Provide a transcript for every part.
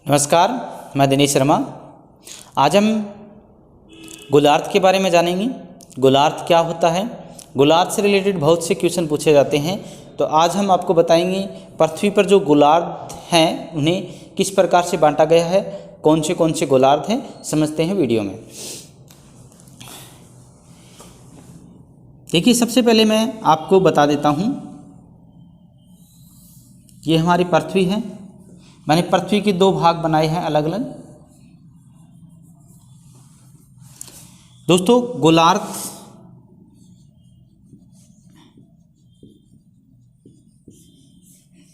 नमस्कार, मैं दिनेश शर्मा। आज हम गोलार्ध के बारे में जानेंगे। गोलार्ध क्या होता है, गोलार्ध से रिलेटेड बहुत से क्वेश्चन पूछे जाते हैं। तो आज हम आपको बताएंगे पृथ्वी पर जो गोलार्ध हैं उन्हें किस प्रकार से बांटा गया है, कौन से गोलार्ध हैं, समझते हैं वीडियो में। देखिए, सबसे पहले मैं आपको बता देता हूँ, ये हमारी पृथ्वी है। मैंने पृथ्वी के दो भाग बनाए हैं अलग अलग। दोस्तों,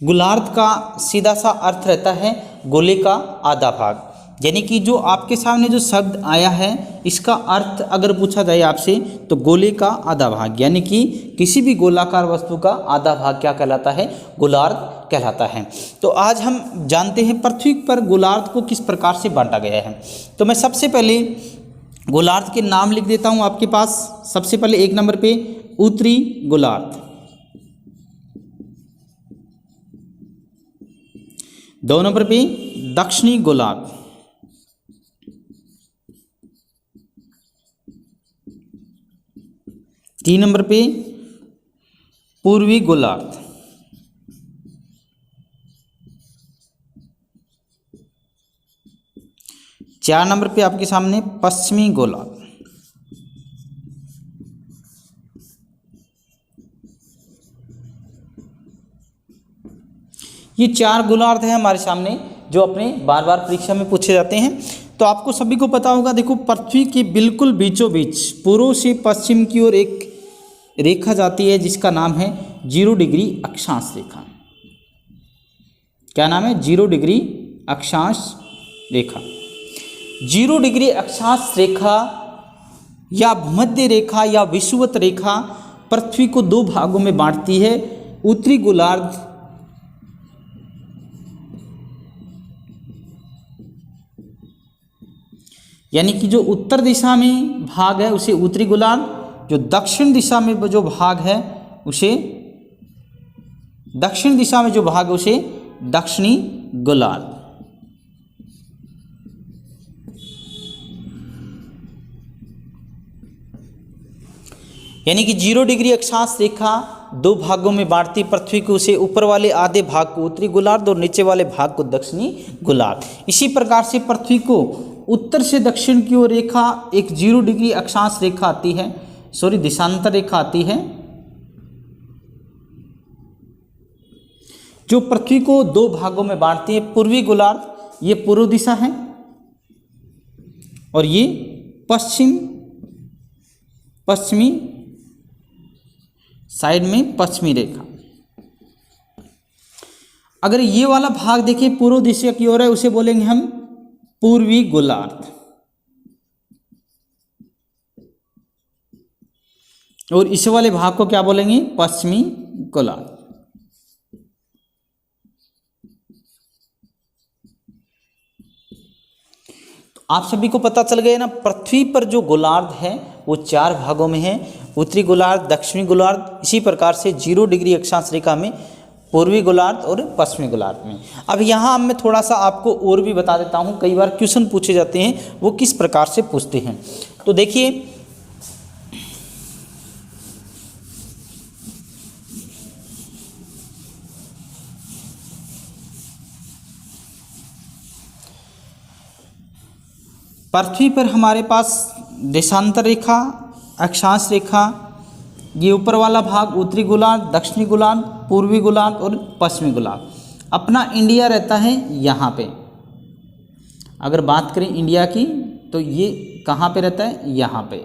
गोलार्ध का सीधा सा अर्थ रहता है गोले का आधा भाग। यानी कि जो आपके सामने जो शब्द आया है, इसका अर्थ अगर पूछा जाए आपसे तो गोले का आधा भाग, यानी कि किसी भी गोलाकार वस्तु का आधा भाग क्या कहलाता है, गोलार्ध कहलाता है। तो आज हम जानते हैं पृथ्वी पर गोलार्ध को किस प्रकार से बांटा गया है। तो मैं सबसे पहले गोलार्ध के नाम लिख देता हूं आपके पास। सबसे पहले एक नंबर पे उत्तरी गोलार्ध, दो नंबर पे दक्षिणी गोलार्ध, तीन नंबर पे पूर्वी गोलार्ध, चार नंबर पे आपके सामने पश्चिमी गोलार्ध, ये चार गोलार्ध हैं हमारे सामने जो अपने बार बार परीक्षा में पूछे जाते हैं। तो आपको सभी को पता होगा, देखो पृथ्वी के बिल्कुल बीचों बीच पूर्व से पश्चिम की ओर एक रेखा जाती है जिसका नाम है 0 डिग्री अक्षांश रेखा। क्या नाम है? 0 डिग्री अक्षांश रेखा। 0 डिग्री अक्षांश रेखा या भूमध्य रेखा या विषुवत रेखा पृथ्वी को दो भागों में बांटती है। उत्तरी गोलार्ध यानी कि जो उत्तर दिशा में भाग है उसे उत्तरी गोलार्ध, जो दक्षिण दिशा में जो भाग है उसे दक्षिणी गोलार्ध। यानी कि 0 डिग्री अक्षांश रेखा दो भागों में बांटती पृथ्वी को, उसे ऊपर वाले आधे भाग को उत्तरी गोलार्ध और नीचे वाले भाग को दक्षिणी गोलार्ध। इसी प्रकार से पृथ्वी को उत्तर से दक्षिण की ओर रेखा एक 0 डिग्री अक्षांश रेखा आती है, दिशांतर रेखा आती है, जो पृथ्वी को दो भागों में बांटती है। पूर्वी गोलार्ध, ये पूर्व दिशा है और ये पश्चिमी साइड में पश्चिमी रेखा। अगर ये वाला भाग देखिए पूर्व दिशा की ओर है, उसे बोलेंगे हम पूर्वी गोलार्ध, और इस वाले भाग को क्या बोलेंगे? पश्चिमी गोलार्ध। तो आप सभी को पता चल गया ना, पृथ्वी पर जो गोलार्ध है वो चार भागों में है, उत्तरी गोलार्ध, दक्षिणी गोलार्ध। इसी प्रकार से 0 डिग्री अक्षांश रेखा में पूर्वी गोलार्ध और पश्चिमी गोलार्ध में। अब यहाँ मैं थोड़ा सा आपको और भी बता देता हूँ, कई बार क्वेश्चन पूछे जाते हैं वो किस प्रकार से पूछते हैं। तो देखिए, पृथ्वी पर हमारे पास देशांतर रेखा, अक्षांश रेखा, ये ऊपर वाला भाग उत्तरी गोलार्ध, दक्षिणी गोलार्ध, पूर्वी गोलार्ध और पश्चिमी गोलार्ध। अपना इंडिया रहता है यहाँ पे। अगर बात करें इंडिया की तो ये कहाँ पे रहता है? यहाँ पे,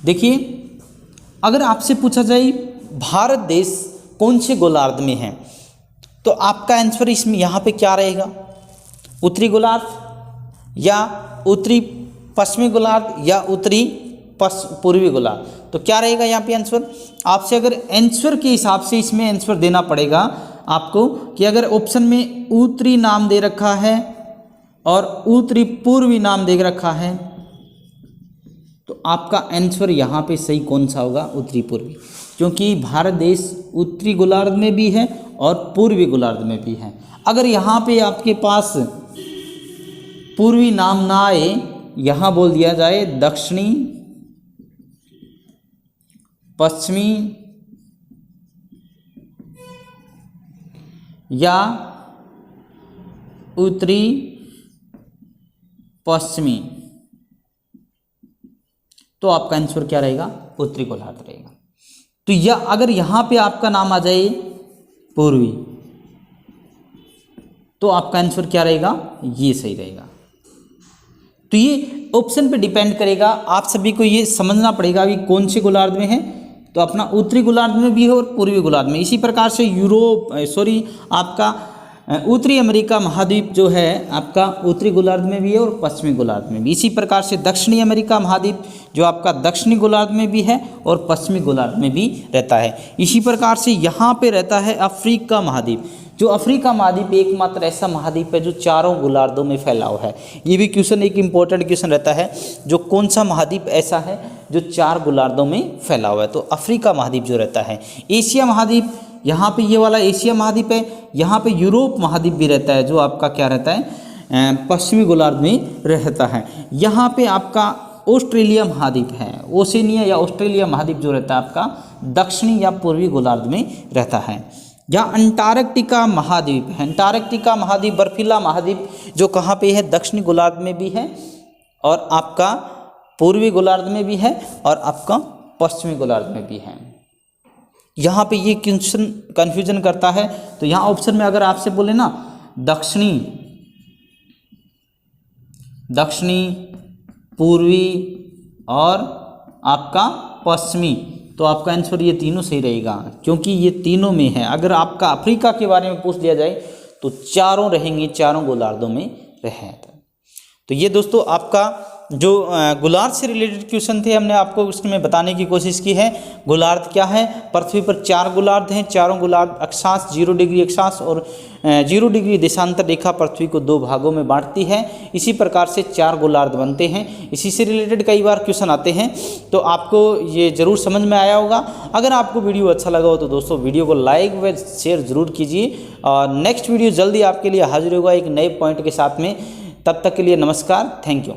देखिए, अगर आपसे पूछा जाए भारत देश कौन से गोलार्ध में है, तो आपका आंसर इसमें यहाँ पे क्या रहेगा? उत्तरी गोलार्ध या उत्तरी पश्चिमी गोलार्ध या उत्तरी पूर्वी गोलार्ध। तो क्या रहेगा यहाँ पे आंसर? आपसे अगर आंसर के हिसाब से इसमें आंसर देना पड़ेगा आपको कि अगर ऑप्शन में उत्तरी नाम दे रखा है और उत्तरी पूर्वी नाम दे रखा है, तो आपका आंसर यहाँ पे सही कौन सा होगा? उत्तरी पूर्वी। क्योंकि भारत देश उत्तरी गोलार्ध में भी है और पूर्वी गोलार्ध में भी है। अगर यहाँ पे आपके पास पूर्वी नाम ना आए, यहाँ बोल दिया जाए दक्षिणी, पश्चिमी या उत्तरी पश्चिमी, तो आपका आंसर क्या रहेगा? उत्तरी गोलार्ध रहेगा। तो या अगर यहाँ पे आपका नाम आ जाए पूर्वी, तो आपका आंसर क्या रहेगा? ये सही रहेगा। तो ये ऑप्शन पे डिपेंड करेगा, आप सभी को ये समझना पड़ेगा अभी कौन से गोलार्ध में है। तो अपना उत्तरी गोलार्ध में भी है और पूर्वी गोलार्ध में। इसी प्रकार से आपका उत्तरी अमेरिका महाद्वीप जो है आपका उत्तरी गोलार्ध में भी है और पश्चिमी गोलार्ध में भी। इसी प्रकार से दक्षिणी अमेरिका महाद्वीप जो आपका दक्षिणी गोलार्ध में भी है और पश्चिमी गोलार्ध में भी रहता है। इसी प्रकार से यहाँ पे रहता है अफ्रीका महाद्वीप। जो अफ्रीका महाद्वीप एकमात्र ऐसा महाद्वीप है जो चारों गोलार्धों में फैला हुआ है। ये भी क्वेश्चन एक इंपॉर्टेंट क्वेश्चन रहता है, जो कौन सा महाद्वीप ऐसा है जो चार गोलार्धों में फैला हुआ है? तो अफ्रीका महाद्वीप जो रहता है। एशिया महाद्वीप, यहाँ पे ये वाला एशिया महाद्वीप है। यहाँ पे यूरोप महाद्वीप भी रहता है जो आपका क्या रहता है? पश्चिमी गोलार्ध में रहता है। यहाँ पे आपका ऑस्ट्रेलिया महाद्वीप है, ओशिनिया या ऑस्ट्रेलिया महाद्वीप जो रहता है आपका दक्षिणी या पूर्वी गोलार्ध में रहता है। या अंटार्कटिका महाद्वीप है। अंटार्कटिका महाद्वीप बर्फीला महाद्वीप जो कहाँ पे है? दक्षिणी गोलार्ध में भी है और आपका पूर्वी गोलार्ध में भी है और आपका पश्चिमी गोलार्ध में भी है। यहाँ पे ये क्वेश्चन कन्फ्यूजन करता है। तो यहाँ ऑप्शन में अगर आपसे बोले ना दक्षिणी, पूर्वी और आपका पश्चिमी, तो आपका आंसर ये तीनों सही रहेगा, क्योंकि ये तीनों में है। अगर आपका अफ्रीका के बारे में पूछ लिया जाए तो चारों रहेंगे, चारों गोलार्धों में रहे। तो ये दोस्तों आपका जो गोलार्ध से रिलेटेड क्वेश्चन थे, हमने आपको उसमें बताने की कोशिश की है। गोलार्ध क्या है? पृथ्वी पर चार गोलार्ध हैं। चारों गोलार्ध अक्षांश 0 डिग्री अक्षांश और 0 डिग्री देशांतर रेखा पृथ्वी को 2 भागों में बांटती है। इसी प्रकार से 4 गोलार्ध बनते हैं। इसी से रिलेटेड कई बार क्वेश्चन आते हैं, तो आपको ये ज़रूर समझ में आया होगा। अगर आपको वीडियो अच्छा लगा हो तो दोस्तों वीडियो को लाइक व शेयर ज़रूर कीजिए। और नेक्स्ट वीडियो जल्दी आपके लिए हाजिर होगा एक नए पॉइंट के साथ में। तब तक के लिए नमस्कार, थैंक यू।